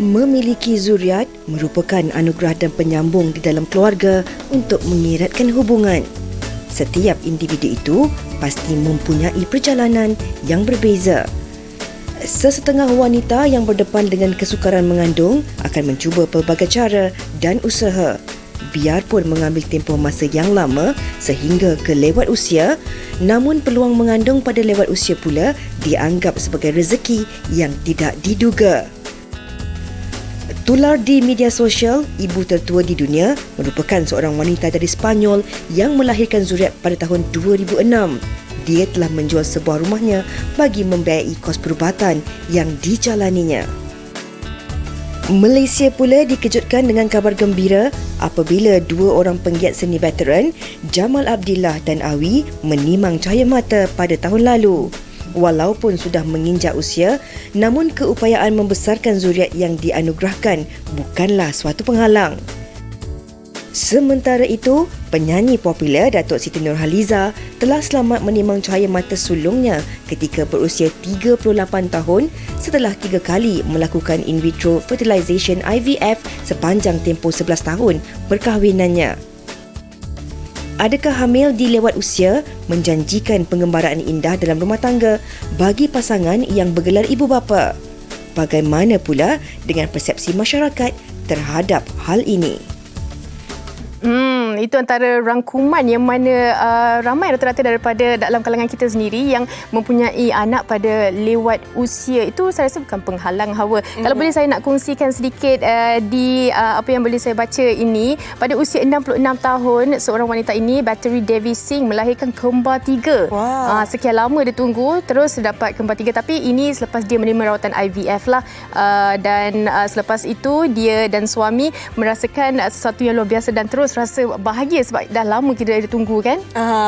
Memiliki zuriat merupakan anugerah dan penyambung di dalam keluarga untuk mengeratkan hubungan. Setiap individu itu pasti mempunyai perjalanan yang berbeza. Sesetengah wanita yang berdepan dengan kesukaran mengandung akan mencuba pelbagai cara dan usaha. Biarpun mengambil tempoh masa yang lama sehingga ke lewat usia, namun peluang mengandung pada lewat usia pula dianggap sebagai rezeki yang tidak diduga. Tular di media sosial, ibu tertua di dunia merupakan seorang wanita dari Sepanyol yang melahirkan zuriat pada tahun 2006. Dia telah menjual sebuah rumahnya bagi membiayai kos perubatan yang dijalaninya. Malaysia pula dikejutkan dengan kabar gembira apabila dua orang penggiat seni veteran, Jamal Abdillah dan Awi, menimang cahaya mata pada tahun lalu. Walaupun sudah menginjak usia, namun keupayaan membesarkan zuriat yang dianugerahkan bukanlah suatu penghalang. Sementara itu, penyanyi popular Datuk Siti Nurhaliza telah selamat menimang cahaya mata sulungnya ketika berusia 38 tahun setelah 3 kali melakukan in vitro fertilization IVF sepanjang tempoh 11 tahun perkahwinannya. Adakah hamil di lewat usia menjanjikan pengembaraan indah dalam rumah tangga bagi pasangan yang bergelar ibu bapa? Bagaimana pula dengan persepsi masyarakat terhadap hal ini? Itu antara rangkuman yang mana ramai rata-rata daripada dalam kalangan kita sendiri yang mempunyai anak pada lewat usia. Itu saya rasa bukan penghalang hawa. Kalau boleh saya nak kongsikan sedikit di apa yang boleh saya baca ini. Pada usia 66 tahun, seorang wanita ini, Battery Devi Singh, melahirkan kembar 3. Wow. Sekian lama dia tunggu terus dapat kembar 3. Tapi ini selepas dia menerima rawatan IVF lah. Dan selepas itu dia dan suami merasakan sesuatu yang luar biasa dan terus rasa bahagia sebab dah lama kita dah tunggu kan.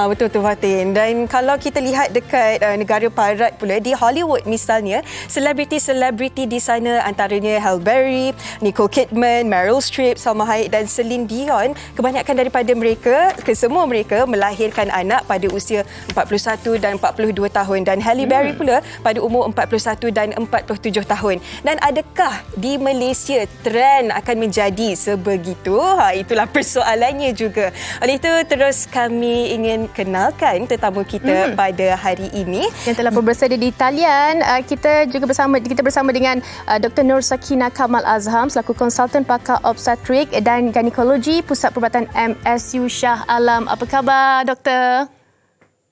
Betul-betul Fatin. Dan kalau kita lihat dekat negara barat pula, di Hollywood misalnya, selebriti-selebriti di sana antaranya Halle Berry, Nicole Kidman, Meryl Streep, Salma Hayek dan Celine Dion, kebanyakan daripada mereka, kesemua mereka melahirkan anak pada usia 41 dan 42 tahun, dan Halle Berry pula pada umur 41 dan 47 tahun. Dan adakah di Malaysia trend akan menjadi sebegitu? Itulah persoalannya juga. Oleh itu, terus kami ingin kenalkan tetamu kita pada hari ini yang telah bersedia di talian. Kita bersama dengan Dr. Nur Sakina Kamal Azham selaku konsultan pakar obstetrik dan ginekologi Pusat Perubatan MSU Shah Alam. Apa khabar, Doktor?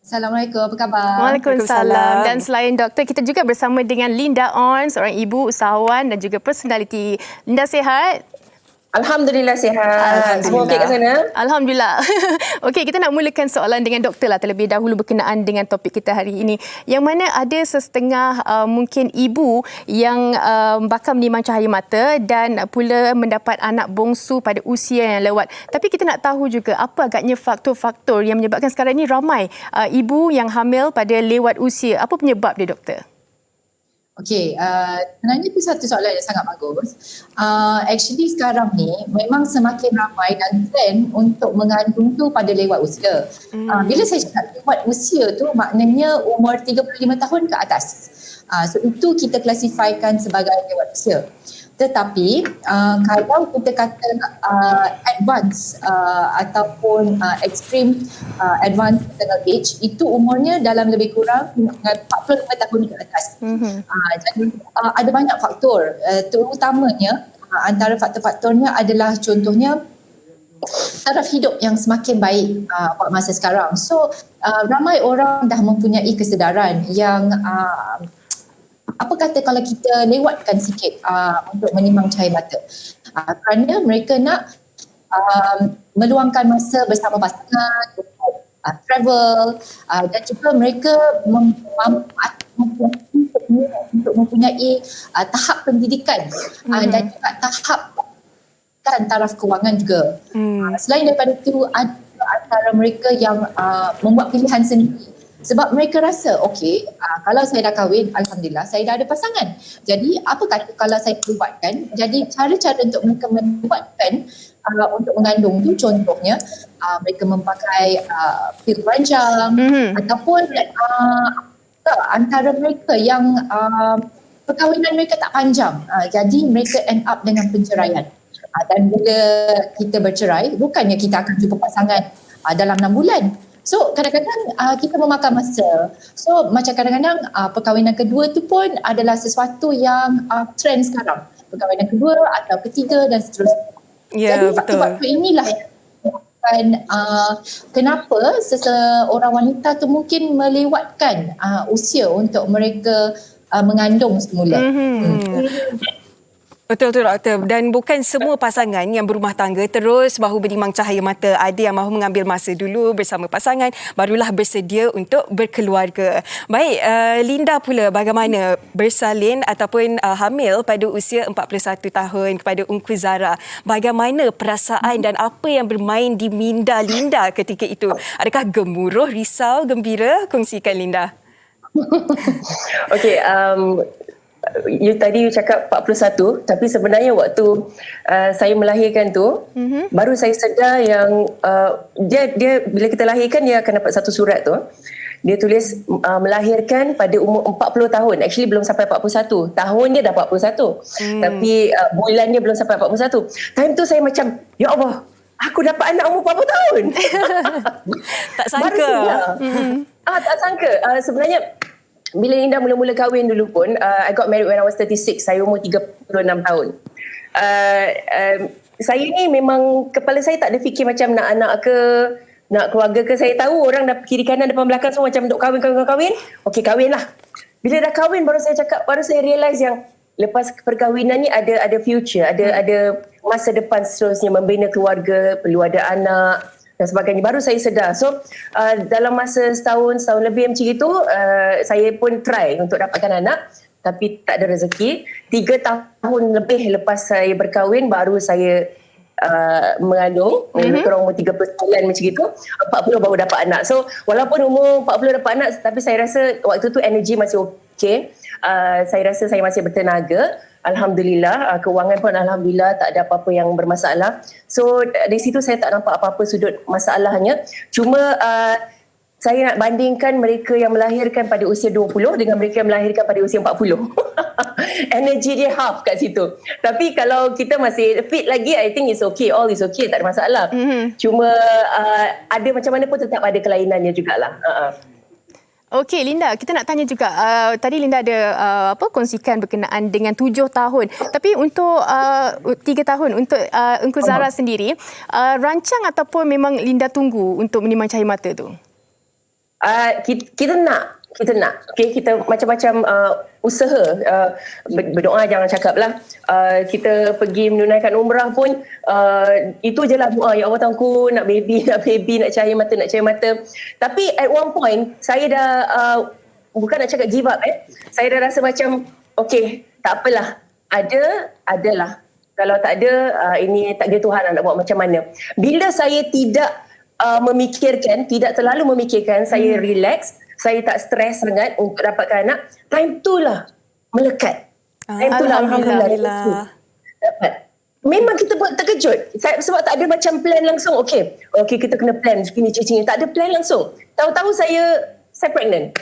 Assalamualaikum, apa khabar? Waalaikumsalam. Dan selain doktor, kita juga bersama dengan Linda On, seorang ibu, usahawan dan juga personaliti. Linda, sihat? Alhamdulillah sihat. Semua okey kat sana? Alhamdulillah. Okey, kita nak mulakan soalan dengan doktor lah terlebih dahulu berkenaan dengan topik kita hari ini. Yang mana ada sesetengah mungkin ibu yang bakal menimang cahaya mata dan pula mendapat anak bongsu pada usia yang lewat. Tapi kita nak tahu juga apa agaknya faktor-faktor yang menyebabkan sekarang ini ramai ibu yang hamil pada lewat usia. Apa penyebab dia, doktor? Okey, sebenarnya itu satu soalan yang sangat bagus. Actually sekarang ni memang semakin ramai dan trend untuk mengandung tu pada lewat usia. Bila saya cakap lewat usia tu maknanya umur 35 tahun ke atas. So itu kita klasifikasikan sebagai lewat usia. Tetapi kalau kita kata advance ataupun extreme advanced maternal age, itu umurnya dalam lebih kurang 45 tahun ke atas. Jadi ada banyak faktor, terutamanya antara faktor-faktornya adalah contohnya taraf hidup yang semakin baik pada masa sekarang. So ramai orang dah mempunyai kesedaran yang apa kata kalau kita lewatkan sikit untuk menimang cahaya mata, kerana mereka nak meluangkan masa bersama pasangan, travel, dan juga mereka untuk mempunyai tahap pendidikan dan juga tahap taraf kewangan juga. Selain daripada itu, ada antara mereka yang membuat pilihan sendiri. Sebab mereka rasa, okey, kalau saya dah kahwin, Alhamdulillah, saya dah ada pasangan. Jadi, apa kata kalau saya buatkan? Jadi, cara-cara untuk mereka membuatkan untuk mengandung tu, contohnya, mereka memakai pil perancang ataupun antara mereka yang perkahwinan mereka tak panjang. Jadi mereka end up dengan penceraian. Dan bila kita bercerai, bukannya kita akan jumpa pasangan dalam 6 bulan. So kadang-kadang kita memakan masa. So macam kadang-kadang perkahwinan kedua tu pun adalah sesuatu yang trend sekarang. Perkahwinan kedua atau ketiga dan seterusnya. Ya, Jadi betul. faktor-faktor inilah yang menyebabkan kenapa seseorang wanita tu mungkin melewatkan usia untuk mereka mengandung semula. Betul tu doktor, dan bukan semua pasangan yang berumah tangga terus bahu berdimang cahaya mata. Ada yang mahu mengambil masa dulu bersama pasangan barulah bersedia untuk berkeluarga. Baik, Linda pula bagaimana bersalin ataupun hamil pada usia 41 tahun kepada Ungku Zara. Bagaimana perasaan dan apa yang bermain di minda Linda ketika itu? Adakah gemuruh, risau, gembira? Kongsikan Linda. Okey, you cakap 41, tapi sebenarnya waktu saya melahirkan tu, baru saya sedar yang dia bila kita lahirkan dia akan dapat satu surat tu. Dia tulis melahirkan pada umur 40 tahun. Actually belum sampai 41. Tahun dia dah 41. Tapi bulan dia belum sampai 41. Time tu saya macam, ya Allah, aku dapat anak umur 40 tahun. Tak sangka. Tak sangka. Sebenarnya bila Linda mula-mula kahwin dulu pun, I got married when I was 36. Saya umur 36 tahun. Saya ni memang, kepala saya tak ada fikir macam nak anak ke, nak keluarga ke. Saya tahu orang dah kiri kanan depan belakang semua macam duk kahwin. Okey, kahwin lah. Bila dah kahwin baru saya realise yang lepas perkahwinan ni ada future, ada masa depan seterusnya, membina keluarga, perlu ada anak dan sebagainya. Baru saya sedar. So dalam masa setahun lebih macam itu, saya pun try untuk dapatkan anak, tapi tak ada rezeki. 3 tahun lebih lepas saya berkahwin baru saya mengandung. Kurang umur 39 macam itu, 40 baru dapat anak. So walaupun umur 40 dapat anak, tapi saya rasa waktu tu energi masih okey. Saya rasa saya masih bertenaga. Alhamdulillah, kewangan pun Alhamdulillah tak ada apa-apa yang bermasalah. So dari situ saya tak nampak apa-apa sudut masalahnya. Cuma saya nak bandingkan mereka yang melahirkan pada usia 20 dengan mereka yang melahirkan pada usia 40. Energi dia half kat situ. Tapi kalau kita masih fit lagi, I think it's okay. All is okay, tak ada masalah. Cuma ada macam mana pun tetap ada kelainannya jugalah. Okey Linda, kita nak tanya juga, tadi Linda ada kongsikan berkenaan dengan 7 tahun. Tapi untuk 3 tahun untuk Ungku Zara sendiri, rancang ataupun memang Linda tunggu untuk menimang cahaya mata tu? Kita nak. Okay, kita macam-macam usaha. Berdoa jangan cakap lah. Kita pergi menunaikan umrah pun, itu je lah doa. Ya Allah, Tuanku, nak baby, nak cahaya mata. Tapi at one point, saya dah, bukan nak cakap give up. Saya dah rasa macam, okay, tak apalah. Adalah. Kalau tak ada, ini takdir Tuhan nak buat macam mana. Bila saya tidak tidak terlalu memikirkan, saya relax, saya tak stres sangat untuk dapatkan anak, time tu lah melekat. Time tu lah Alhamdulillah. Dapat. Memang kita buat terkejut. Sebab tak ada macam plan langsung. Okay, kita kena plan begini, cicing. Tak ada plan langsung. Tahu-tahu saya pregnant.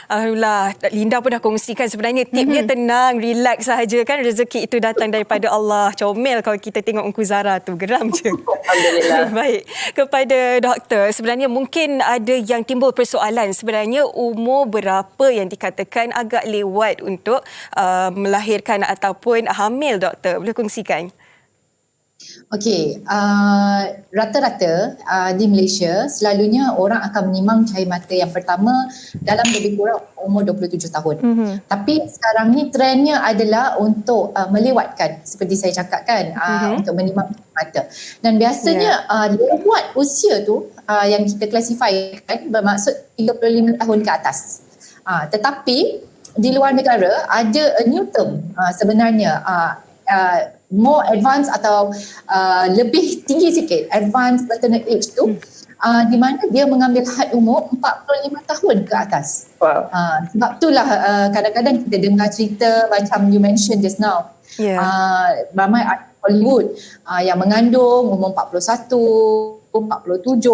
Alhamdulillah, Linda pun dah kongsikan sebenarnya tipnya tenang, relax sahaja kan, rezeki itu datang daripada Allah. Comel kalau kita tengok Ungku Zara tu, geram je. Alhamdulillah. Baik, kepada doktor, sebenarnya mungkin ada yang timbul persoalan, sebenarnya umur berapa yang dikatakan agak lewat untuk melahirkan ataupun hamil, doktor? Boleh kongsikan? Okey, rata-rata di Malaysia selalunya orang akan menimang cahaya mata yang pertama dalam lebih kurang umur 27 tahun. Tapi sekarang ni trendnya adalah untuk melewatkan, seperti saya cakapkan, untuk menimang cahaya mata. Dan biasanya lewat usia tu yang kita klasifikasikan bermaksud 35 tahun ke atas. Tetapi di luar negara ada a new term sebenarnya, more advanced atau lebih tinggi sikit, advanced maternal age tu, di mana dia mengambil had umur 45 tahun ke atas. Wow. Sebab itulah kadang-kadang kita dengar cerita macam you mentioned just now. Ramai Hollywood yang mengandung umur 41, 47,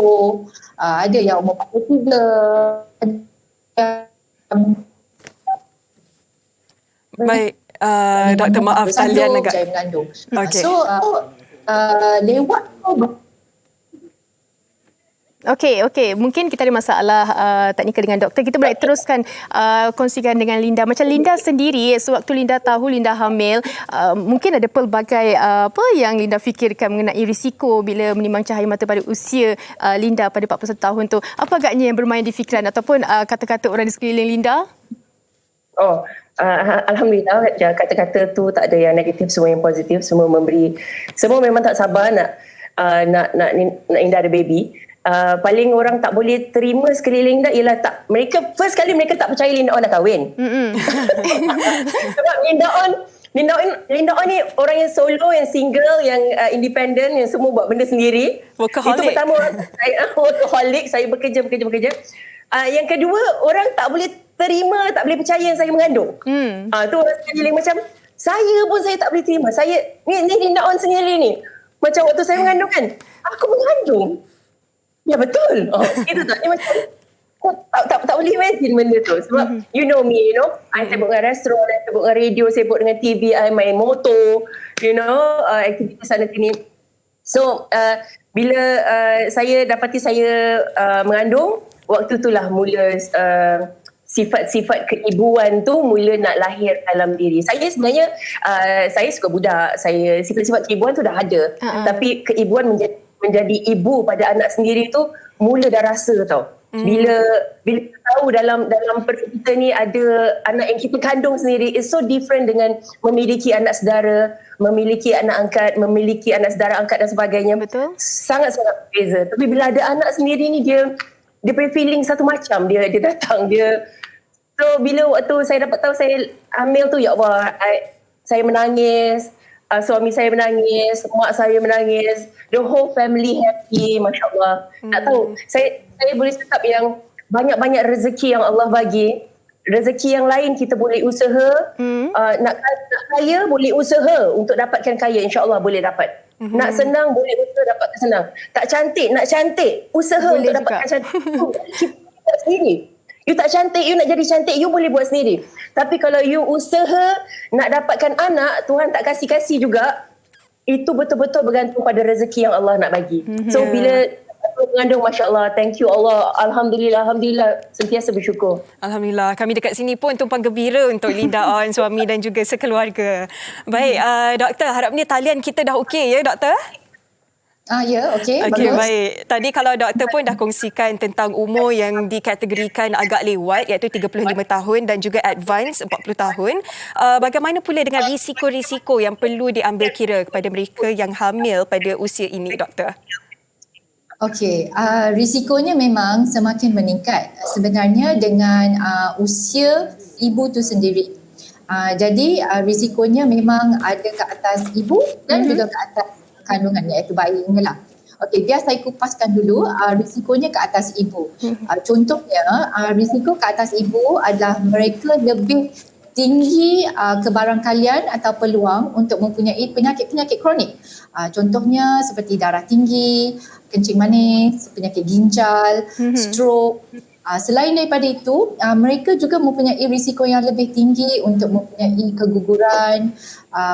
ada yang umur 43. Baik, Doktor, maaf talian agak. Jaya mengandung. Okey. Lewat Okey. Mungkin kita ada masalah teknikal dengan doktor. Kita boleh teruskan kongsikan dengan Linda. Macam Linda sendiri, sewaktu Linda tahu Linda hamil, mungkin ada pelbagai apa yang Linda fikirkan mengenai risiko bila menimang cahaya mata pada usia Linda pada 41 tahun tu. Apa agaknya yang bermain di fikiran ataupun kata-kata orang di sekeliling Linda? Alhamdulillah, kata-kata tu tak ada yang negatif, semua yang positif, semua memang tak sabar nak Indah ada baby. Paling orang tak boleh terima sekeliling Linda ialah first kali mereka tak percaya Linda On dah kahwin. Sebab Linda On ni orang yang solo, yang single, yang independent, yang semua buat benda sendiri. Workaholic. Itu pertama, saya workaholic, saya bekerja. Yang kedua, orang tak boleh terima, tak boleh percaya yang saya mengandung. Tu orang sekeliling macam, saya pun saya tak boleh terima. Ni Linda On sendiri ni. Macam waktu saya mengandung kan, aku mengandung. Ya betul. Itu tak. Dia macam tak boleh imagine benda tu. Sebab you know me, I sibuk dengan restoran, I sibuk dengan radio, sibuk dengan TV, I main motor, aktiviti sana sini. So, bila saya dapati saya mengandung, waktu itulah mula sifat-sifat keibuan tu mula nak lahir dalam diri. Saya sebenarnya, saya suka budak. Sifat-sifat keibuan tu dah ada. Tapi keibuan menjadi ibu pada anak sendiri tu mula dah rasa tau. Bila kita tahu dalam perut kita ni ada anak yang kita kandung sendiri, it's so different dengan memiliki anak saudara, memiliki anak angkat, memiliki anak saudara angkat dan sebagainya. Betul. Sangat-sangat berbeza. Tapi bila ada anak sendiri ni dia punya feeling satu macam, dia datang, so bila waktu saya dapat tahu saya hamil tu, ya Allah, saya menangis. Suami saya menangis, mak saya menangis, the whole family happy, Masya Allah. Tak tahu, saya boleh cakap yang banyak-banyak rezeki yang Allah bagi. Rezeki yang lain kita boleh usaha, nak kaya boleh usaha untuk dapatkan kaya, insya Allah boleh dapat. Nak senang boleh usaha dapatkan senang. Tak cantik, nak cantik, usaha boleh untuk juga. dapatkan cantik. Kita buat sendiri. You tak cantik, you nak jadi cantik, you boleh buat sendiri. Tapi kalau you usaha nak dapatkan anak, Tuhan tak kasih juga, itu betul-betul bergantung pada rezeki yang Allah nak bagi. So bila mengandung, Masya Allah, thank you Allah, Alhamdulillah, sentiasa bersyukur. Alhamdulillah, kami dekat sini pun tumpang gembira untuk Linda On, suami dan juga sekeluarga. Baik, doktor, harapnya talian kita dah okey ya, doktor? Okey, Okey, bagus. baik. Tadi kalau doktor pun dah kongsikan tentang umur yang dikategorikan agak lewat, iaitu 35 tahun dan juga advance 40 tahun. Bagaimana pula dengan risiko-risiko yang perlu diambil kira kepada mereka yang hamil pada usia ini, doktor? Okey, risikonya memang semakin meningkat sebenarnya dengan usia ibu tu sendiri. Jadi risikonya memang ada ke atas ibu dan juga ke atas kandungan, iaitu bayinya lah. Okey, biar saya kupaskan dulu risikonya ke atas ibu. Contohnya, risiko ke atas ibu adalah mereka lebih tinggi kebarangkalian atau peluang untuk mempunyai penyakit-penyakit kronik. Contohnya seperti darah tinggi, kencing manis, penyakit ginjal, stroke. Selain daripada itu, mereka juga mempunyai risiko yang lebih tinggi untuk mempunyai keguguran,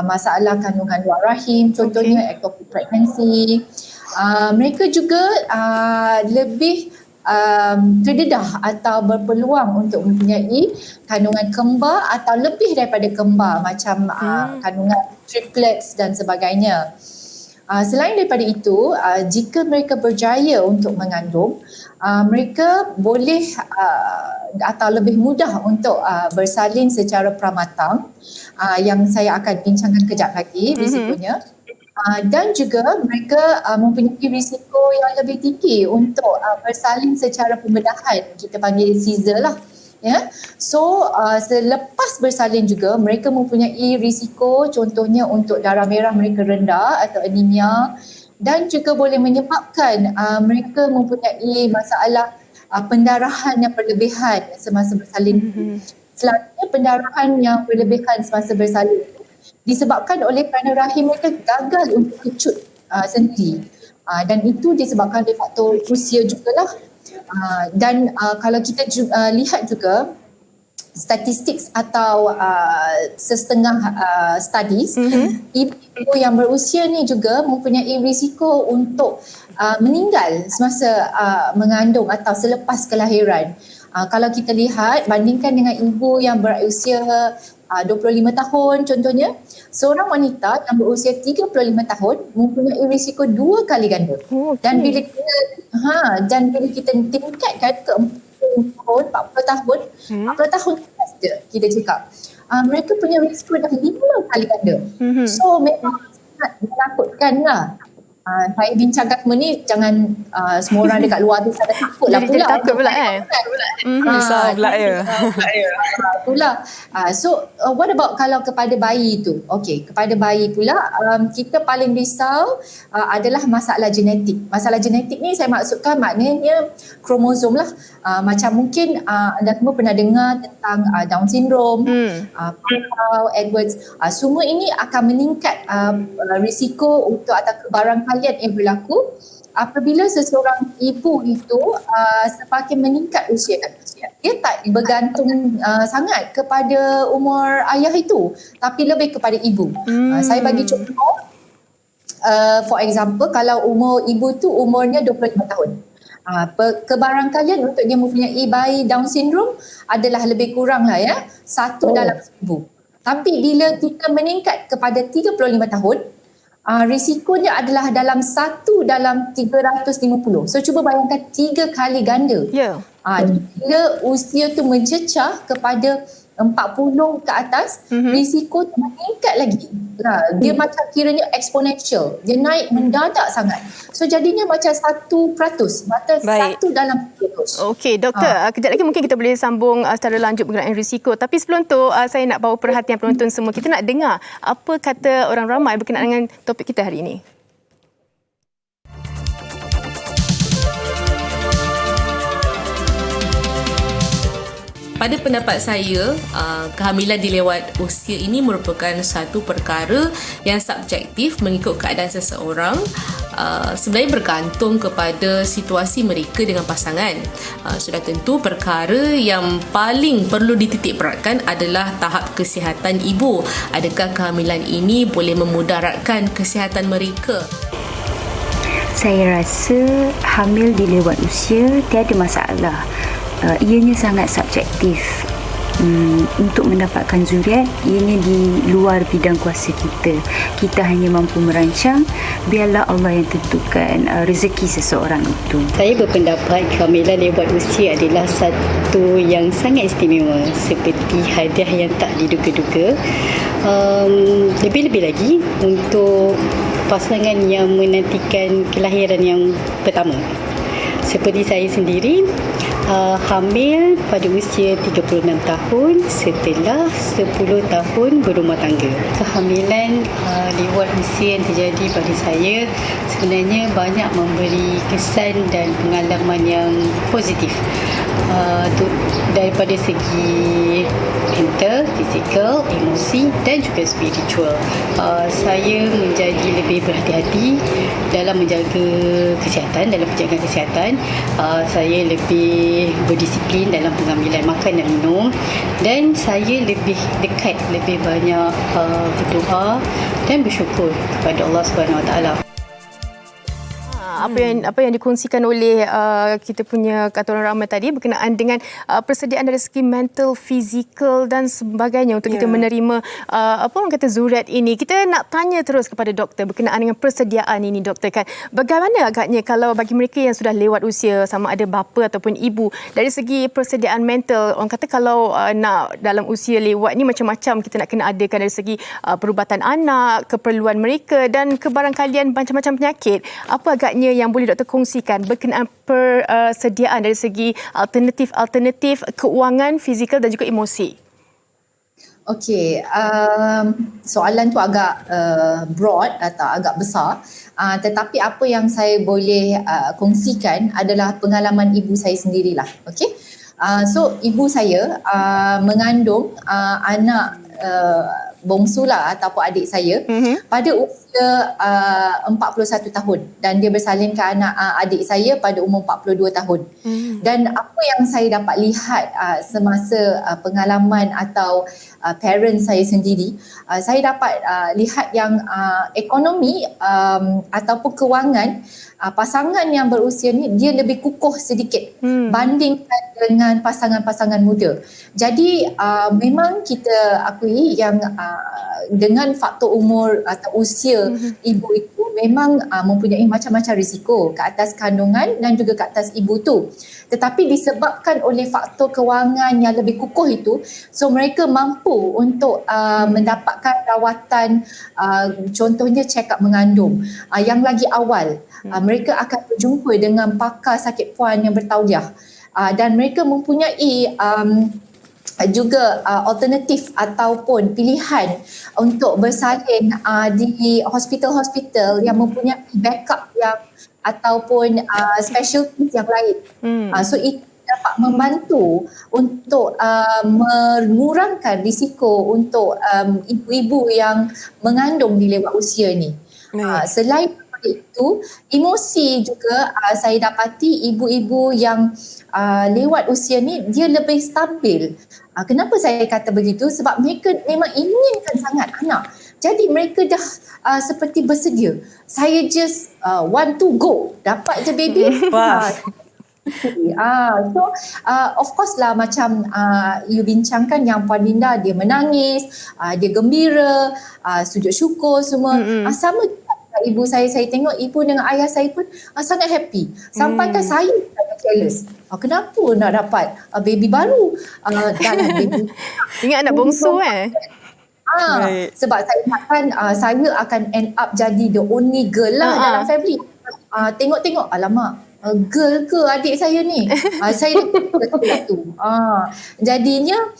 masalah kandungan luar rahim, contohnya ectopic pregnancy. Mereka juga lebih terdedah atau berpeluang untuk mempunyai kandungan kembar atau lebih daripada kembar, macam kandungan triplets dan sebagainya. Selain daripada itu, jika mereka berjaya untuk mengandung, mereka boleh atau lebih mudah untuk bersalin secara pramatang, yang saya akan bincangkan kejap lagi risikonya. Dan juga mereka mempunyai risiko yang lebih tinggi untuk bersalin secara pembedahan, kita panggil Caesar lah. Ya, so selepas bersalin juga mereka mempunyai risiko, contohnya untuk darah merah mereka rendah atau anemia, dan juga boleh menyebabkan mereka mempunyai masalah pendarahan yang berlebihan semasa bersalin. Selalunya pendarahan yang berlebihan semasa bersalin disebabkan oleh kerana rahim mereka gagal untuk kecut sendiri, dan itu disebabkan oleh faktor usia jugalah. Dan kalau kita lihat juga, statistik atau setengah studies, ibu yang berusia ni juga mempunyai risiko untuk meninggal semasa mengandung atau selepas kelahiran. Kalau kita lihat, bandingkan dengan ibu yang berusia 25 tahun contohnya, seorang wanita yang berusia 35 tahun mempunyai risiko 2 kali ganda. Dan bila kita tingkatkan ke 40 tahun, 40 tahun saja kita cakap, mereka punya risiko dah 5 kali ganda. So memang sangat menakutkan lah. Saya bincangkan semua ni, jangan semua orang dekat luar tu sana takut lah pula. Takut pula Risau pula ya. Itulah. So what about kalau kepada bayi tu? Okey, kepada bayi pula kita paling risau adalah masalah genetik. Masalah genetik ni saya maksudkan maknanya kromosom lah. Macam mungkin anda semua pernah dengar tentang Down syndrome, Edwards. Semua ini akan meningkat risiko untuk atau kebarangkalian yang berlaku apabila seseorang ibu itu semakin meningkat usia. Dia tak bergantung sangat kepada umur ayah itu, tapi lebih kepada ibu. Saya bagi contoh, for example, kalau umur ibu tu umurnya 25 tahun. Kebarangkalian untuk dia mempunyai bayi Down syndrome adalah lebih kurang lah ya, 1 dalam 1000. Tapi bila kita meningkat kepada 35 tahun, risikonya adalah dalam 1 dalam 350. So cuba bayangkan 3 kali ganda. Bila usia tu mencecah kepada 40 ke atas, risiko tu meningkat lagi. Dia macam kiranya exponential. Dia naik mendadak sangat. So jadinya macam 1%. Macam 1 dalam 100. Okey, doktor, kejap lagi mungkin kita boleh sambung secara lanjut berkenaan risiko. Tapi sebelum tu, saya nak bawa perhatian penonton semua. Kita nak dengar apa kata orang ramai berkenaan dengan topik kita hari ini. Pada pendapat saya, kehamilan di lewat usia ini merupakan satu perkara yang subjektif mengikut keadaan seseorang. Sebenarnya bergantung kepada situasi mereka dengan pasangan. Sudah tentu perkara yang paling perlu dititik beratkan adalah tahap kesihatan ibu. Adakah kehamilan ini boleh memudaratkan kesihatan mereka? Saya rasa hamil di lewat usia tiada masalah. Ianya sangat subjektif. Untuk mendapatkan zuriat, ianya di luar bidang kuasa kita. Kita hanya mampu merancang, biarlah Allah yang tentukan rezeki seseorang itu. Saya berpendapat kehamilan lewat usia adalah satu yang sangat istimewa, seperti hadiah yang tak diduga-duga. Lebih-lebih lagi untuk pasangan yang menantikan kelahiran yang pertama. Seperti saya sendiri, hamil pada usia 36 tahun setelah 10 tahun berumah tangga. Kehamilan lewat usia yang terjadi pada saya sebenarnya banyak memberi kesan dan pengalaman yang positif daripada segi mental, fizikal, emosi dan juga spiritual. Saya menjadi lebih berhati-hati dalam menjaga kesihatan, dalam penjagaan kesihatan. Saya lebih berdisiplin dalam pengambilan makan dan minum, dan saya lebih dekat, lebih banyak berdoa dan bersyukur kepada Allah Subhanahu Wa Taala. Apa yang dikongsikan oleh kita punya kata orang ramai tadi berkenaan dengan persediaan dari segi mental, fizikal dan sebagainya untuk kita menerima apa orang kata zuriat ini. Kita nak tanya terus kepada doktor berkenaan dengan persediaan ini, doktor, kan. Bagaimana agaknya kalau bagi mereka yang sudah lewat usia, sama ada bapa ataupun ibu, dari segi persediaan mental, orang kata kalau nak dalam usia lewat ni macam-macam kita nak kena adakan dari segi perubatan anak, keperluan mereka dan kebarangkalian macam-macam penyakit. Apa agaknya yang boleh doktor kongsikan berkenaan persediaan dari segi alternatif keuangan, fizikal dan juga emosi? Okey, soalan tu agak broad atau agak besar, tetapi apa yang saya boleh kongsikan adalah pengalaman ibu saya sendirilah. Okey, so ibu saya mengandung anak bongsu lah ataupun adik saya pada usia berusia 41 tahun dan dia bersalin ke anak adik saya pada umur 42 tahun. Dan apa yang saya dapat lihat semasa pengalaman atau parents saya sendiri, saya dapat lihat yang ekonomi ataupun kewangan pasangan yang berusia ni dia lebih kukuh sedikit bandingkan dengan pasangan-pasangan muda. Jadi memang kita akui yang dengan faktor umur atau usia ibu itu memang mempunyai macam-macam risiko ke atas kandungan dan juga ke atas ibu tu. Tetapi disebabkan oleh faktor kewangan yang lebih kukuh itu, so mereka mampu untuk mendapatkan rawatan, contohnya check up mengandung yang lagi awal. Mereka akan berjumpa dengan pakar sakit puan yang bertauliah dan mereka mempunyai juga alternatif ataupun pilihan untuk bersalin di hospital-hospital yang mempunyai backup yang ataupun specialties yang lain. So itu dapat membantu untuk mengurangkan risiko untuk ibu-ibu yang mengandung di lewat usia ni. Selain itu, emosi juga saya dapati ibu-ibu yang lewat usia ni dia lebih stabil. Kenapa saya kata begitu? Sebab mereka memang inginkan sangat anak. Jadi mereka dah seperti bersedia. Saya just want to go. Dapat je baby. So of course lah macam you bincangkan yang Puan Linda, dia menangis, dia gembira, sujud syukur semua. Sama ibu saya tengok ibu dengan ayah saya pun sangat happy. Sampai kan saya sangat jealous. Kenapa nak dapat baby baru? Dalam baby. Ingat anak bongsu Sebab saya ingatkan saya akan end up jadi the only girl lah dalam family. Tengok-tengok, alamak, girl ke adik saya ni? Saya dah tu. Jadinya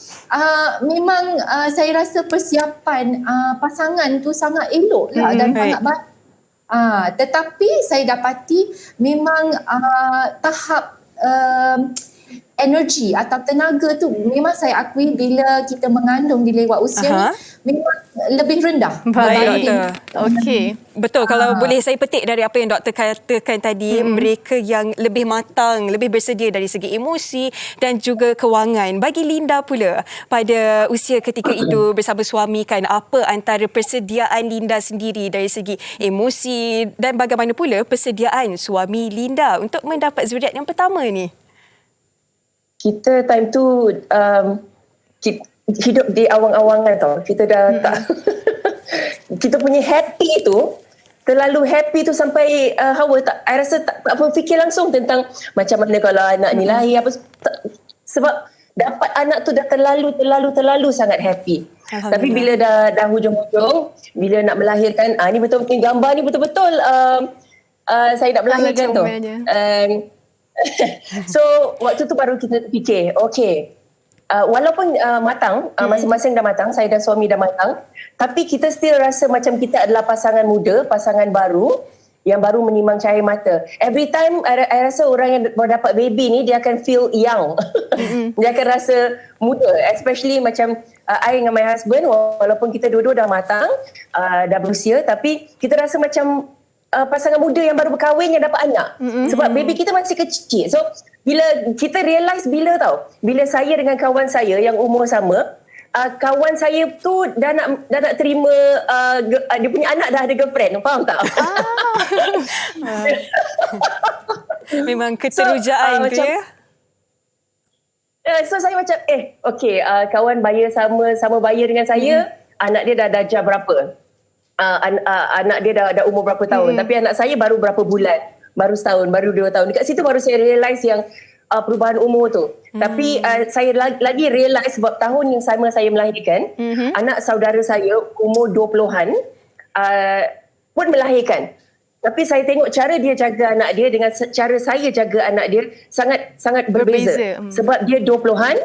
memang saya rasa persiapan pasangan tu sangat elok lah dan sangat baik. Tetapi saya dapati memang tahap energi atau tenaga tu memang saya akui bila kita mengandung di lewat usia ni memang lebih rendah. Baik, Doktor. Okey. Betul, kalau boleh saya petik dari apa yang doktor katakan tadi, mereka yang lebih matang, lebih bersedia dari segi emosi dan juga kewangan. Bagi Linda pula, pada usia ketika itu bersama suami kan, apa antara persediaan Linda sendiri dari segi emosi dan bagaimana pula persediaan suami Linda untuk mendapat zuriat yang pertama ni? Kita time tu hidup di awang-awangan tau. Kita dah tak kita punya happy tu, terlalu happy tu sampai Hawa tak, I rasa tak berfikir langsung tentang macam mana kalau anak ni lahir apa, sebab dapat anak tu dah terlalu sangat happy. Tapi bila dah hujung-hujung, bila nak melahirkan, ni betul-betul gambar ni betul-betul saya nak melahirkan tu. So waktu tu baru kita fikir, okey, walaupun matang, masing-masing dah matang, saya dan suami dah matang, tapi kita still rasa macam kita adalah pasangan muda, pasangan baru yang baru menimang cahaya mata. Every time I rasa orang yang baru dapat baby ni dia akan feel young. Dia akan rasa muda, especially macam I dengan my husband, walaupun kita dua-dua dah matang, dah berusia, tapi kita rasa macam pasangan muda yang baru berkahwin yang dapat anak. Sebab baby kita masih kecil. So bila kita realise, bila saya dengan kawan saya yang umur sama, kawan saya tu dah nak terima dia punya anak dah ada girlfriend, faham tak? Memang keterujaan tu ya. So saya macam okey, kawan bayar sama bayar dengan saya, anak dia dah darjah berapa? Anak dia dah umur berapa tahun, tapi anak saya baru berapa bulan, baru setahun, baru 2 tahun. Dekat situ baru saya realise yang perubahan umur tu. Tapi saya lagi realise sebab tahun yang sama saya melahirkan, anak saudara saya umur 20-an pun melahirkan. Tapi saya tengok cara dia jaga anak dia dengan cara saya jaga anak dia sangat berbeza. Sebab dia 20-an,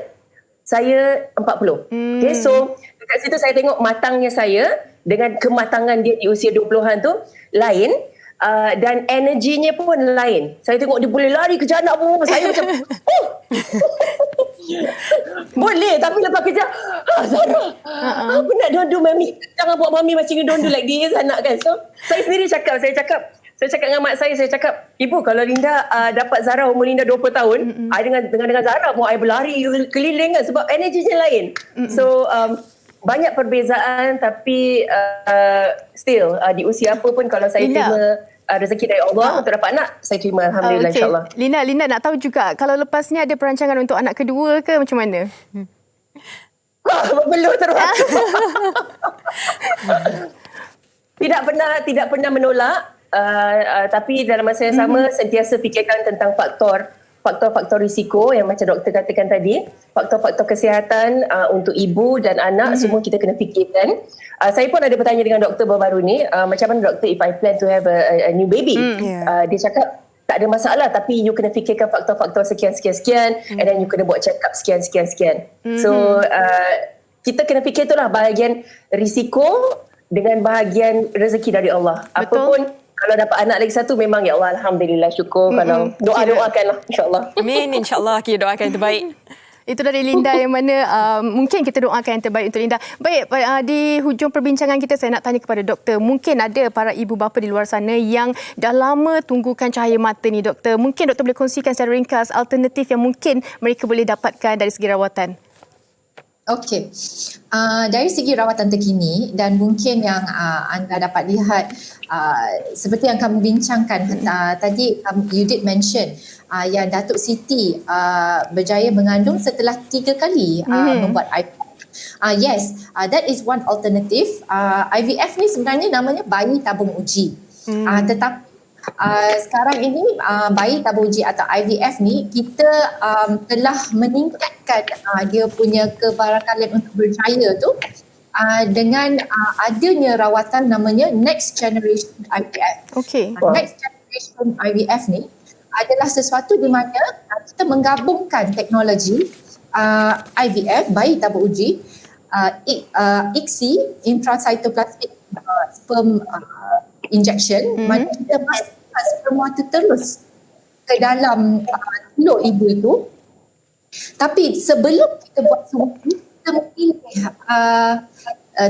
saya 40. Okay, so dekat situ saya tengok matangnya saya dengan kematangan dia di usia 20-an tu lain, dan energinya pun lain. Saya tengok dia boleh lari kejar anak pun, saya macam boleh, tapi lepas kerja Zara, apa nak do mami, jangan buat mami macam you don't do like this anak kan. So saya sendiri cakap dengan mak saya cakap, ibu kalau Linda dapat Zara umur Linda 20 tahun, I dengan Zara mau I berlari keliling kan sebab energinya lain. So banyak perbezaan tapi still di usia apa pun kalau saya terima rezeki dari Allah untuk dapat anak, saya terima alhamdulillah insyaAllah. Linda nak tahu juga kalau lepas ni ada perancangan untuk anak kedua ke macam mana? Belum terus. Tidak pernah menolak. Tapi dalam masa yang sama sentiasa fikirkan tentang faktor risiko yang macam doktor katakan tadi, faktor-faktor kesihatan untuk ibu dan anak semua kita kena fikirkan. Saya pun ada bertanya dengan doktor baru-baru ni, macam mana doktor if I plan to have a new baby. Dia cakap tak ada masalah tapi you kena fikirkan faktor-faktor sekian and then you kena buat check up sekian. So kita kena fikir itulah bahagian risiko dengan bahagian rezeki dari Allah. Apapun kalau dapat anak lagi satu memang ya Allah alhamdulillah syukur. Kalau doakanlah insya-Allah. Amin, insya-Allah kita doakan yang terbaik. Itu dari Linda yang mana mungkin kita doakan yang terbaik untuk Linda. Baik, di hujung perbincangan kita saya nak tanya kepada doktor. Mungkin ada para ibu bapa di luar sana yang dah lama tunggukan cahaya mata ni doktor. Mungkin doktor boleh kongsikan secara ringkas alternatif yang mungkin mereka boleh dapatkan dari segi rawatan. Okey, dari segi rawatan terkini dan mungkin yang anda dapat lihat seperti yang kami bincangkan tadi, you did mention yang Datuk Siti berjaya mengandung setelah 3 kali membuat IVF. Yes, that is one alternative. IVF ni sebenarnya namanya bayi tabung uji. Tetapi sekarang ini bayi tabung uji atau IVF ni kita telah meningkatkan dia punya kebarakalan untuk berjaya tu dengan adanya rawatan namanya next generation IVF. Next generation IVF ni adalah sesuatu di mana kita menggabungkan teknologi IVF bayi tabung uji, ICSI intracytoplasmic sperm injection, mana kita masukkan sperma tu terus ke dalam telur ibu itu. Tapi sebelum kita buat semua itu, kita pilih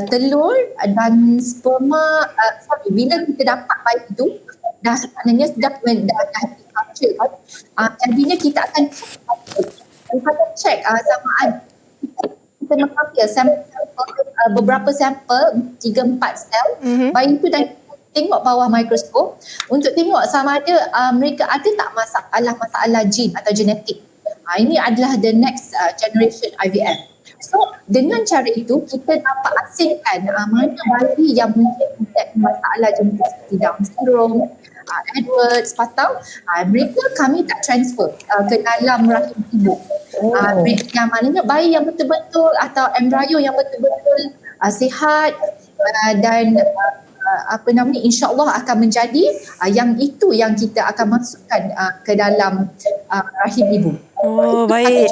telur dan sperma, bila kita dapat bayi itu, dah maknanya sudah di-capture. Jadinya kita akan check sama ada kita mengambil beberapa sampel 3-4 sel bayi itu dan tengok bawah mikroskop untuk tengok sama ada mereka ada tak masalah jin atau genetik. Ini adalah the next generation IVF. So dengan cara itu kita dapat asingkan mana bayi yang mungkin mempunyai masalah genetik seperti Down syndrome, Edwards, patau, mereka kami tak transfer ke dalam rahim ibu. Yang maknanya bayi yang betul-betul atau embryo yang betul-betul sihat dan insya-Allah akan menjadi yang itu yang kita akan masukkan ke dalam rahim ibu. Oh, baik.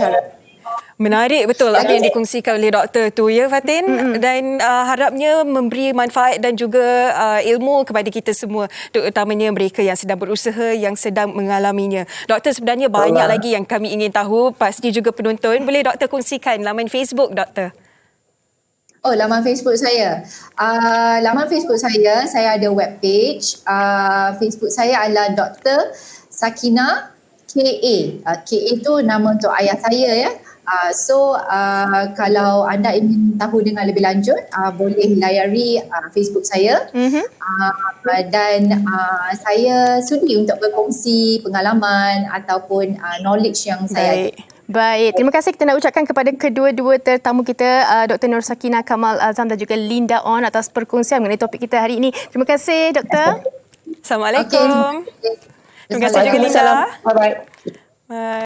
Menarik betul apa yang dikongsikan oleh doktor tu ya Fatin, dan harapnya memberi manfaat dan juga ilmu kepada kita semua, terutamanya mereka yang sedang berusaha, yang sedang mengalaminya. Doktor, sebenarnya banyak lagi yang kami ingin tahu, pasti juga penonton. Boleh doktor kongsikan laman Facebook doktor? Oh, laman Facebook saya. Saya ada webpage. Facebook saya adalah Dr. Sakinah KA. KA tu nama untuk ayah saya ya. Kalau anda ingin tahu dengan lebih lanjut, boleh layari Facebook saya. Dan saya sudi untuk berkongsi pengalaman ataupun knowledge yang saya ada. Baik, terima kasih kita nak ucapkan kepada kedua-dua tetamu kita, Dr. Nur Sakinah Kamal Azam dan juga Linda On atas perkongsian mengenai topik kita hari ini. Terima kasih, Doktor. Assalamualaikum. Terima kasih juga Linda. Bye-bye. Bye.